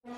Cheese!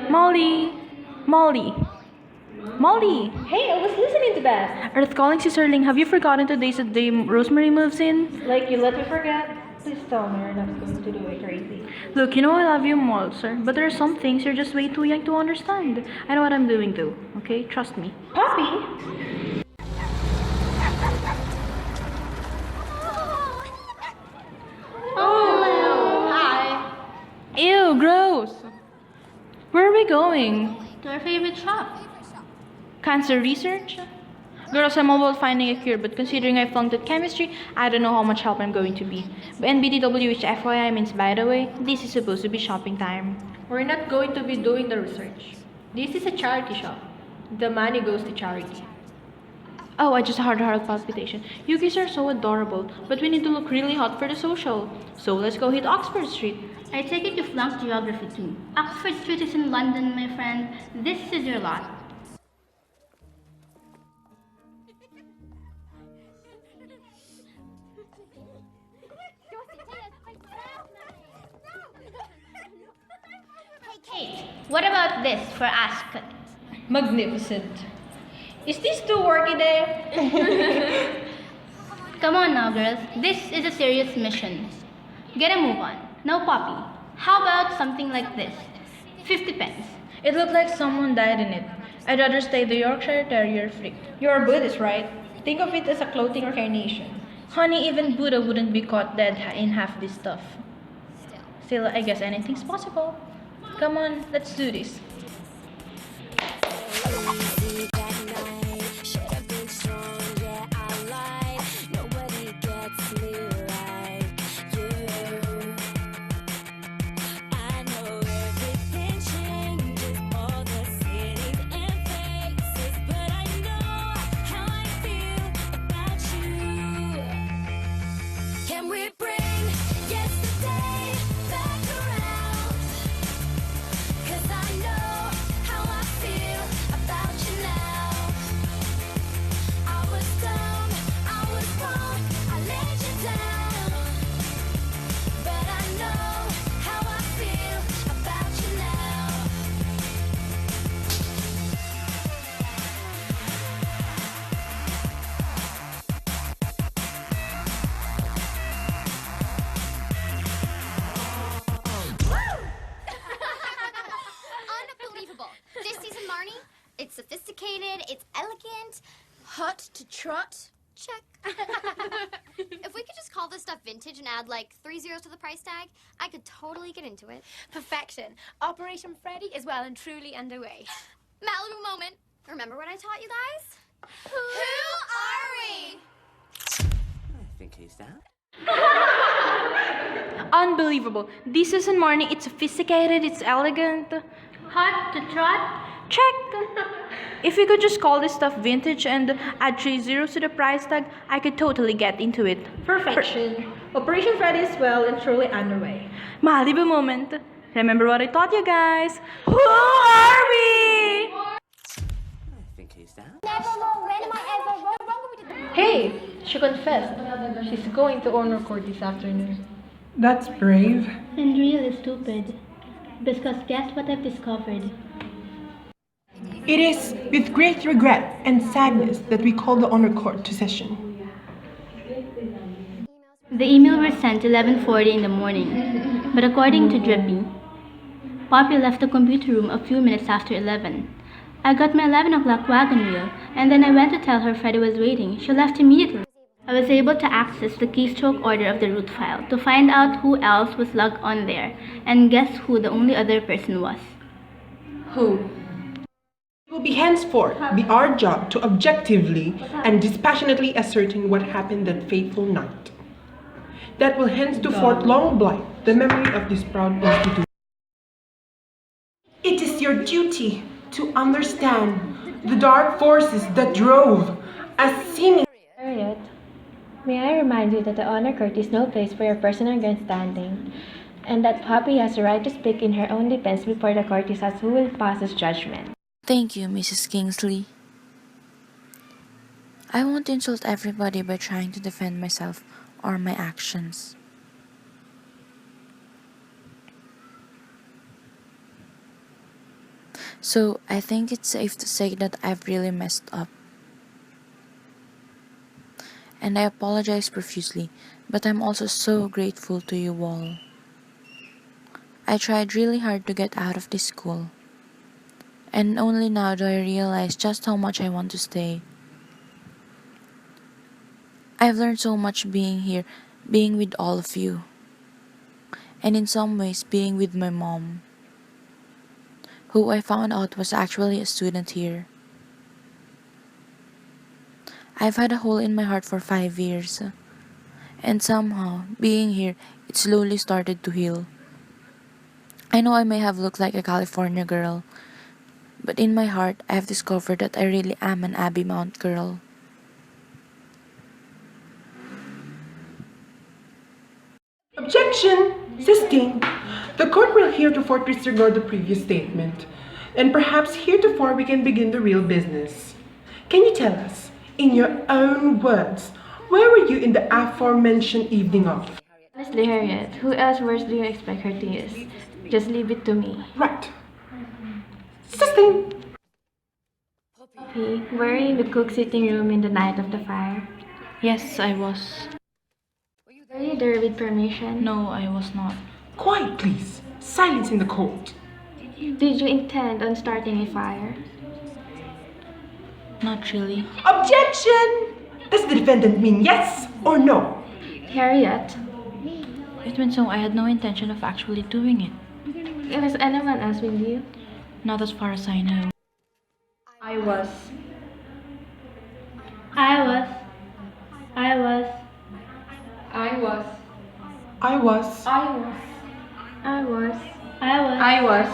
Molly! Molly! Molly! Hey, I was listening to that. Earth calling, Sister Ling. Have you forgotten today's the day Rosemary moves in? Like, you let me forget? Please tell me you're not going to do it crazy. Look, you know I love you, Molser, but there are some things you're just way too young to understand. I know what I'm doing though, okay? Trust me. Poppy? Oh, hi. Ew, gross! Where are we going? To our favorite shop. Cancer research? Girls, I'm all about finding a cure, but considering I flunked at chemistry, I don't know how much help I'm going to be. And BTW, which FYI means by the way, this is supposed to be shopping time. We're not going to be doing the research. This is a charity shop. The money goes to charity. Oh, I just had a heart palpitation. You guys are so adorable, but we need to look really hot for the social. So let's go hit Oxford Street. I take it you flunked geography too. Oxford Street is in London, my friend. This is your lot. Kate, what about this for Ask? Magnificent. Is this too worky day? Come on now, girls. This is a serious mission. Get a move on. Now, Poppy, how about something like this? 50 pence. It looked like someone died in it. I'd rather stay the Yorkshire Terrier freak. You're a Buddhist, right? Think of it as a clothing reincarnation. Honey, even Buddha wouldn't be caught dead in half this stuff. Still, I guess anything's possible. Come on, let's do this. It's sophisticated, it's elegant, hot to trot. Check. If we could just call this stuff vintage and add like 3 zeros to the price tag, I could totally get into it. Perfection. Operation Freddy is well and truly underway. Malibu moment. Remember what I taught you guys? Who are we? I think he's down. Unbelievable. This isn't Marnie. It's sophisticated, it's elegant. Hot to trot? Check! If we could just call this stuff vintage and add 3 zeros to the price tag, I could totally get into it. Perfection. Operation Freddy is well and truly underway. Malibu moment. Remember what I taught you guys? Who are we? I think he's down. Hey, she confessed. She's going to honor court this afternoon. That's brave. And really stupid. Because guess what I've discovered? It is with great regret and sadness that we call the honor court to session. The email was sent 11:40 in the morning, but according to Drippy, Poppy left the computer room a few minutes after 11. I got my 11 o'clock wagon wheel, and then I went to tell her Freddie was waiting. She left immediately. I was able to access the keystroke order of the root file to find out who else was logged on there, and guess who the only other person was? Who? It will be henceforth be our job to objectively and dispassionately ascertain what happened that fateful night. That will henceforth long blight the memory of this proud institution. It is your duty to understand the dark forces that drove a seeming. Harriet, may I remind you that the honor court is no place for your personal grandstanding, and that Poppy has the right to speak in her own defense before the courtesans who will pass his judgment. Thank you, Mrs. Kingsley. I won't insult everybody by trying to defend myself or my actions. So, I think it's safe to say that I've really messed up. And I apologize profusely, but I'm also so grateful to you all. I tried really hard to get out of this school. And only now do I realize just how much I want to stay. I've learned so much being here, being with all of you. And in some ways, being with my mom, who I found out was actually a student here. I've had a hole in my heart for 5 years. And somehow, being here, it slowly started to heal. I know I may have looked like a California girl, but in my heart, I have discovered that I really am an Abbey Mount girl. Objection! Sustained. The court will heretofore disregard the previous statement, and perhaps heretofore we can begin the real business. Can you tell us, in your own words, where were you in the aforementioned evening of? Honestly, Harriet, who else worse do you expect her to use? Just leave it to me. Right. Sustained. Poppy, were you in the cook sitting room in the night of the fire? Yes, I was. Were you there with permission? No, I was not. Quiet, please. Silence in the court. Did you intend on starting a fire? Not really. Objection! Does the defendant mean yes or no? Harriet, It meant so I had no intention of actually doing it. was anyone else with you? Not as far as I know. I was. I was. I was. I was. I was. I was. I was. I was.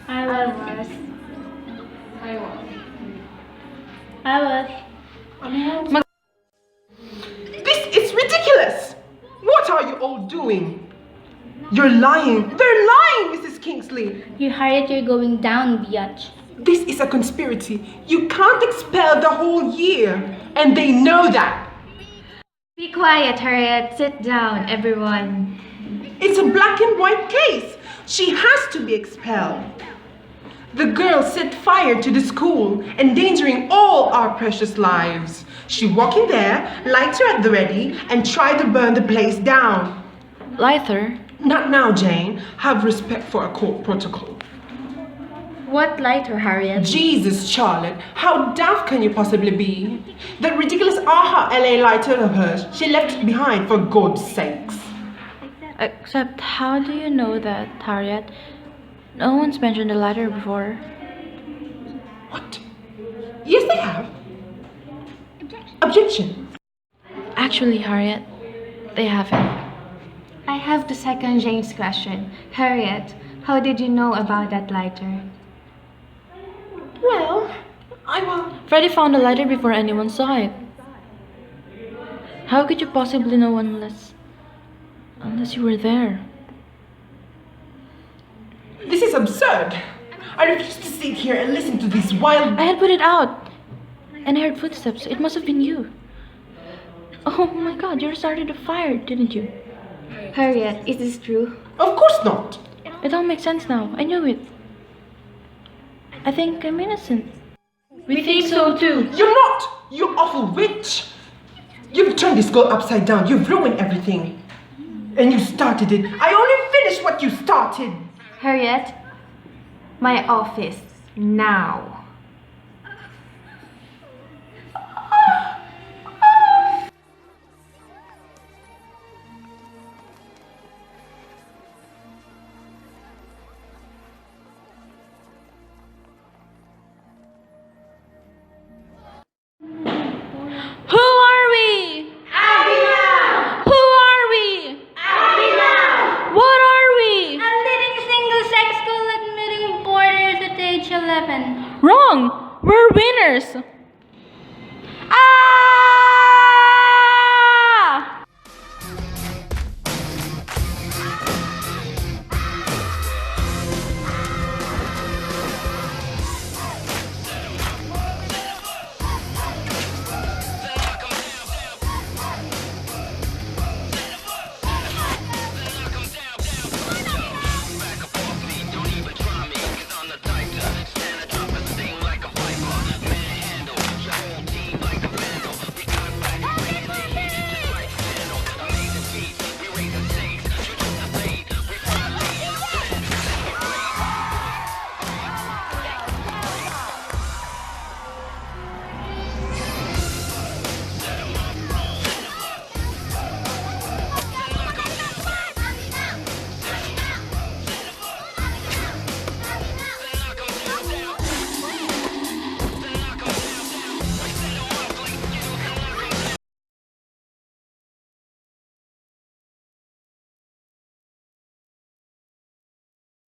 I was. I was. I was. This is ridiculous! What are you all doing? You're lying! They're lying, Mrs. Kingsley! You Harriet, you're going down, biatch. This is a conspiracy. You can't expel the whole year, and they know that. Be quiet, Harriet. Sit down, everyone. It's a black and white case. She has to be expelled. The girl set fire to the school, endangering all our precious lives. She walked in there, lighter at the ready, and tried to burn the place down. Lither? Not now, Jane. Have respect for a court protocol. What lighter, Harriet? Jesus, Charlotte, how daft can you possibly be? That ridiculous AHA LA lighter of hers, she left it behind for God's sakes. Except, how do you know that, Harriet? No one's mentioned the lighter before. What? Yes, they have. Objection. Actually, Harriet, they haven't. I have to second Jane's question. Harriet, how did you know about that lighter? Well, I will. Freddie found the lighter before anyone saw it. How could you possibly know unless you were there? This is absurd. I refuse to sit here and listen to these wild... I had put it out. And I heard footsteps. It must have been you. Oh my god, you started a fire, didn't you? Harriet, is this true? Of course not. It all makes sense now. I knew it. I think I'm innocent. We think so too. You're not! You awful witch! You've turned this girl upside down. You've ruined everything. And you started it. I only finished what you started. Harriet, my office, now. Who are we? Who are we? What are we? A leading single-sex school admitting boarders at age 11. Wrong! We're winners!